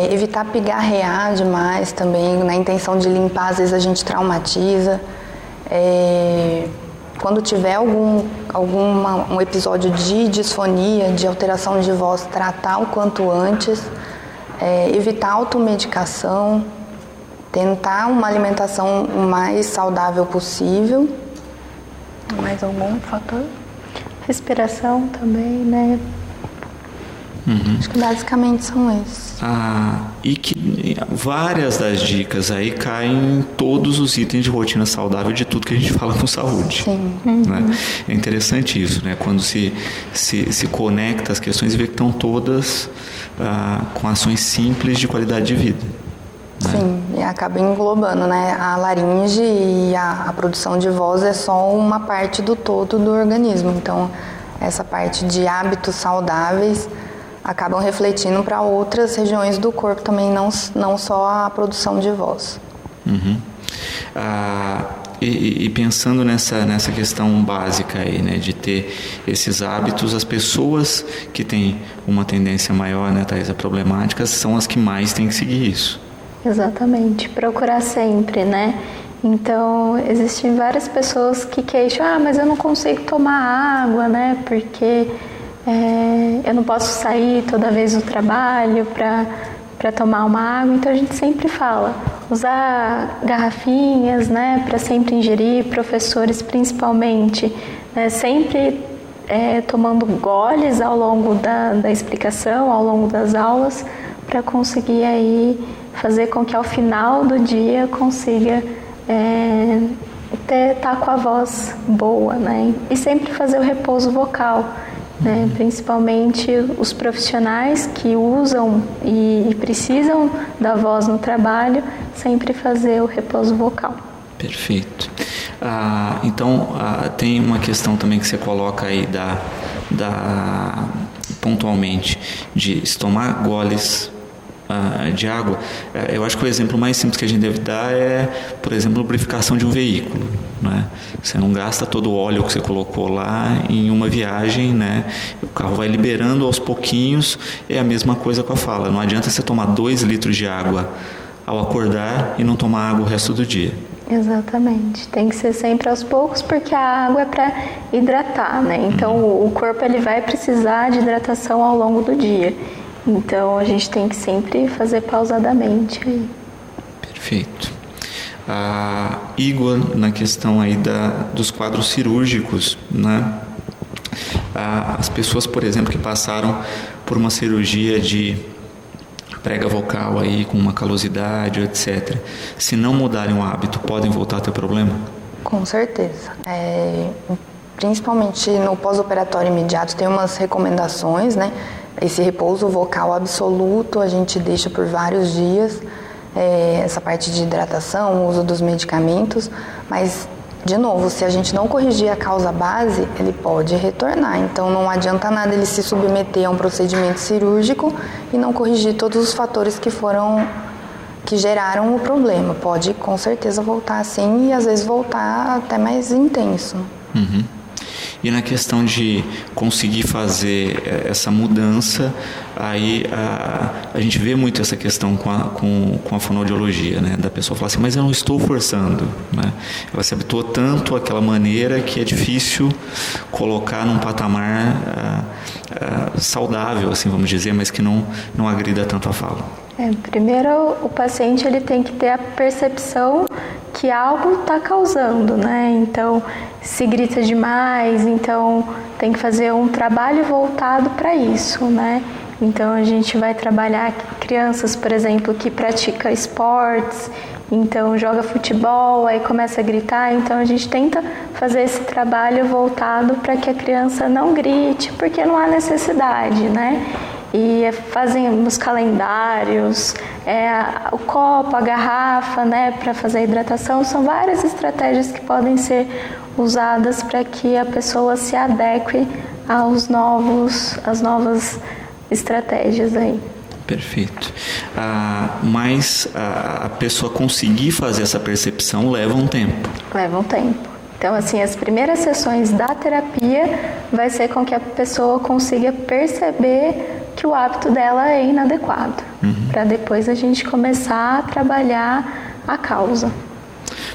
evitar pigarrear demais também, na intenção de limpar, às vezes a gente traumatiza. Quando tiver um episódio de disfonia, de alteração de voz, tratar o quanto antes, evitar automedicação, tentar uma alimentação o mais saudável possível. Mais algum fator? Respiração também, né? Acho que basicamente são esses. E que várias das dicas aí caem em todos os itens de rotina saudável de tudo que a gente fala com saúde. Sim. Né? É interessante isso, né? Quando se conecta as questões e vê que estão todas com ações simples de qualidade de vida. Né? Sim, e acaba englobando, né? A laringe e a produção de voz é só uma parte do todo do organismo. Então, essa parte de hábitos saudáveis acabam refletindo para outras regiões do corpo também, não só a produção de voz. E pensando nessa questão básica aí, né, de ter esses hábitos, as pessoas que têm uma tendência maior, né, Thaís, a problemáticas, são as que mais têm que seguir isso. Exatamente, procurar sempre, né? Então, existem várias pessoas que queixam, mas eu não consigo tomar água, né? Porque eu não posso sair toda vez do trabalho para tomar uma água. Então, a gente sempre fala, usar garrafinhas, né? Para sempre ingerir, professores principalmente, né, sempre tomando goles ao longo da explicação, ao longo das aulas, para conseguir aí fazer com que ao final do dia consiga tá com a voz boa, né? E sempre fazer o repouso vocal, né? Principalmente os profissionais que usam e precisam da voz no trabalho, sempre fazer o repouso vocal. Perfeito. Então, tem uma questão também que você coloca aí pontualmente de se tomar goles de água. Eu acho que o exemplo mais simples que a gente deve dar é, por exemplo, a lubrificação de um veículo, né? Você não gasta todo o óleo que você colocou lá em uma viagem, né? O carro vai liberando aos pouquinhos. É a mesma coisa com a fala. Não adianta você tomar 2 litros de água ao acordar e não tomar água o resto do dia. Exatamente, tem que ser sempre aos poucos, porque a água é para hidratar, né? Então o corpo ele vai precisar de hidratação ao longo do dia. Então a gente tem que sempre fazer pausadamente. Perfeito. Igor, na questão aí dos quadros cirúrgicos, né? As pessoas, por exemplo, que passaram por uma cirurgia de prega vocal aí com uma calosidade, etc. Se não mudarem o hábito, podem voltar a ter problema? Com certeza. Principalmente no pós-operatório imediato tem umas recomendações, né? Esse repouso vocal absoluto a gente deixa por vários dias, essa parte de hidratação, o uso dos medicamentos, mas, de novo, se a gente não corrigir a causa base, ele pode retornar. Então, não adianta nada ele se submeter a um procedimento cirúrgico e não corrigir todos os fatores que geraram o problema. Pode, com certeza, voltar assim e, às vezes, voltar até mais intenso. Uhum. E na questão de conseguir fazer essa mudança, aí a gente vê muito essa questão com a fonoaudiologia, né? Da pessoa falar assim, mas eu não estou forçando, né? Ela se habituou tanto àquela maneira que é difícil colocar num patamar saudável, assim vamos dizer, mas que não agrida tanto a fala. Primeiro, o paciente ele tem que ter a percepção que algo está causando, né? Então, se grita demais, então tem que fazer um trabalho voltado para isso, né? Então, a gente vai trabalhar crianças, por exemplo, que praticam esportes, então joga futebol, aí começa a gritar, então a gente tenta fazer esse trabalho voltado para que a criança não grite, porque não há necessidade, né? E fazem os calendários, o copo, a garrafa, né, para fazer a hidratação. São várias estratégias que podem ser usadas para que a pessoa se adeque às novas estratégias aí. Perfeito. Mas a pessoa conseguir fazer essa percepção leva um tempo. Leva um tempo. Então, assim, as primeiras sessões da terapia vai ser com que a pessoa consiga perceber que o hábito dela é inadequado, para depois a gente começar a trabalhar a causa.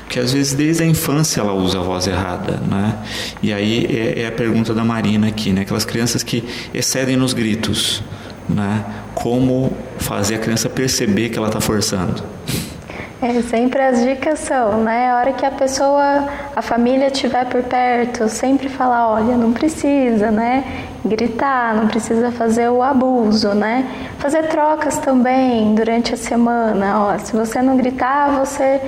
Porque às vezes desde a infância ela usa a voz errada, né? E aí é a pergunta da Marina aqui, né? Aquelas crianças que excedem nos gritos, né? Como fazer a criança perceber que ela está forçando? Sempre as dicas são, né? A hora que a família estiver por perto, sempre falar, olha, não precisa, né? Gritar, não precisa fazer o abuso, né? Fazer trocas também durante a semana. Se você não gritar, você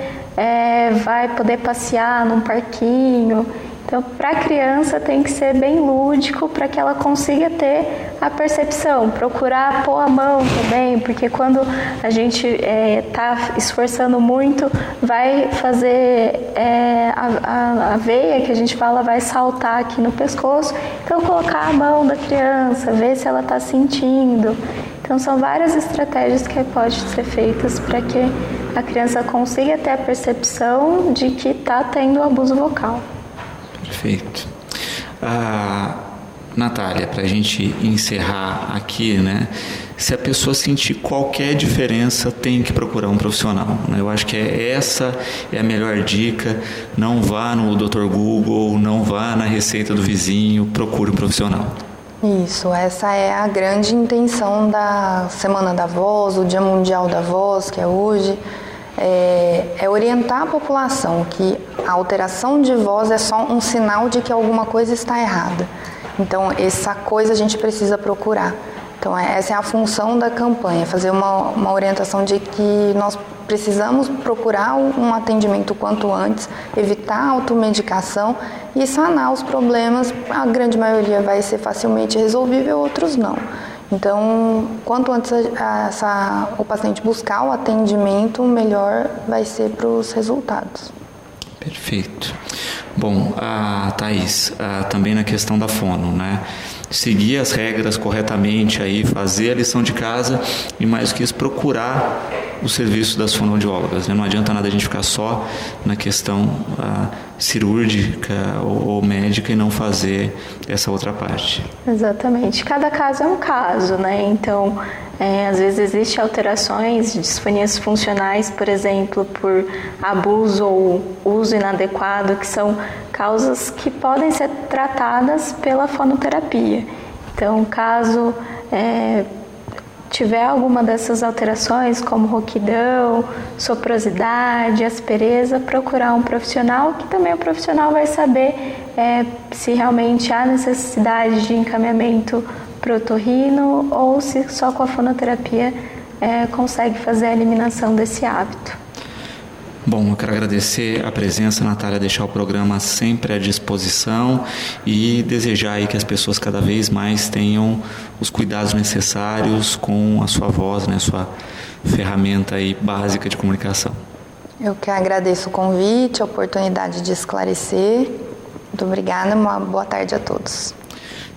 vai poder passear num parquinho. Então, para a criança tem que ser bem lúdico para que ela consiga ter a percepção, procurar pôr a mão também, porque quando a gente está esforçando muito, vai fazer a veia que a gente fala vai saltar aqui no pescoço. Então, colocar a mão da criança, ver se ela está sentindo. Então são várias estratégias que podem ser feitas para que a criança consiga ter a percepção de que está tendo abuso vocal. Perfeito. Natália, para a gente encerrar aqui, né? Se a pessoa sentir qualquer diferença, tem que procurar um profissional, né? Eu acho que essa é a melhor dica. Não vá no Dr. Google, não vá na receita do vizinho, procure um profissional. Isso, essa é a grande intenção da Semana da Voz, o Dia Mundial da Voz, que é hoje, é orientar a população que a alteração de voz é só um sinal de que alguma coisa está errada. Então, essa coisa a gente precisa procurar. Então, essa é a função da campanha, fazer uma orientação de que nós precisamos procurar um atendimento quanto antes, evitar a automedicação e sanar os problemas. A grande maioria vai ser facilmente resolvível, outros não. Então, quanto antes o paciente buscar o atendimento, melhor vai ser para os resultados. Perfeito. Bom, Thaís, também na questão da fono, né? Seguir as regras corretamente, aí, fazer a lição de casa e, mais do que isso, procurar o serviço das fonoaudiólogas, né? Não adianta nada a gente ficar só na questão cirúrgica ou médica e não fazer essa outra parte. Exatamente. Cada caso é um caso, né? Então, às vezes existem alterações de disfonias funcionais, por exemplo, por abuso ou uso inadequado, que são causas que podem ser tratadas pela fonoterapia. Então, caso tiver alguma dessas alterações, como rouquidão, soprosidade, aspereza, procurar um profissional, que também o profissional vai saber se realmente há necessidade de encaminhamento para o otorrino ou se só com a fonoterapia consegue fazer a eliminação desse hábito. Bom, eu quero agradecer a presença, Natália, deixar o programa sempre à disposição e desejar aí que as pessoas cada vez mais tenham os cuidados necessários com a sua voz, né, sua ferramenta aí básica de comunicação. Eu que agradeço o convite, a oportunidade de esclarecer. Muito obrigada, uma boa tarde a todos.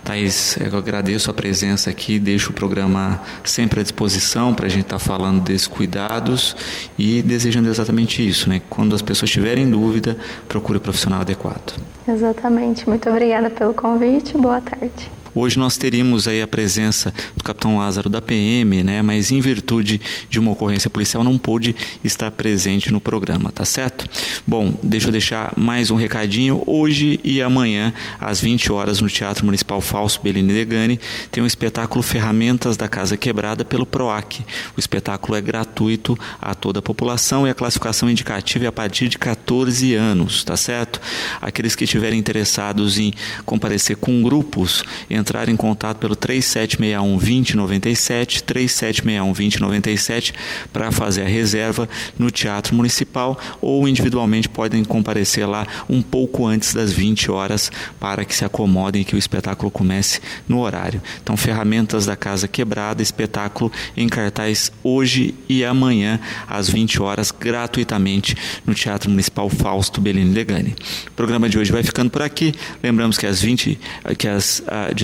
Thaís, eu agradeço a presença aqui, deixo o programa sempre à disposição para a gente estar falando desses cuidados e desejando exatamente isso, né? Quando as pessoas tiverem dúvida, procure o profissional adequado. Exatamente. Muito obrigada pelo convite. Boa tarde. Hoje nós teríamos aí a presença do capitão Lázaro da PM, né? Mas em virtude de uma ocorrência policial não pôde estar presente no programa, tá certo? Bom, deixa eu deixar mais um recadinho. Hoje e amanhã, às 20 horas, no Teatro Municipal Fausto Bellini Degani, tem um espetáculo Ferramentas da Casa Quebrada pelo PROAC. O espetáculo é gratuito a toda a população e a classificação indicativa é a partir de 14 anos, tá certo? Aqueles que estiverem interessados em comparecer com grupos, entrar em contato pelo 3761-2097, 3761-2097, para fazer a reserva no Teatro Municipal, ou individualmente podem comparecer lá um pouco antes das 20 horas para que se acomodem que o espetáculo comece no horário. Então, Ferramentas da Casa Quebrada, espetáculo em cartaz hoje e amanhã às 20 horas, gratuitamente no Teatro Municipal Fausto Bellini Degani. O programa de hoje vai ficando por aqui. Lembramos que às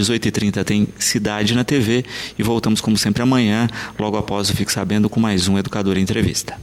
18h30 tem Cidade na TV e voltamos como sempre amanhã, logo após o Fique Sabendo, com mais um Educador em Entrevista.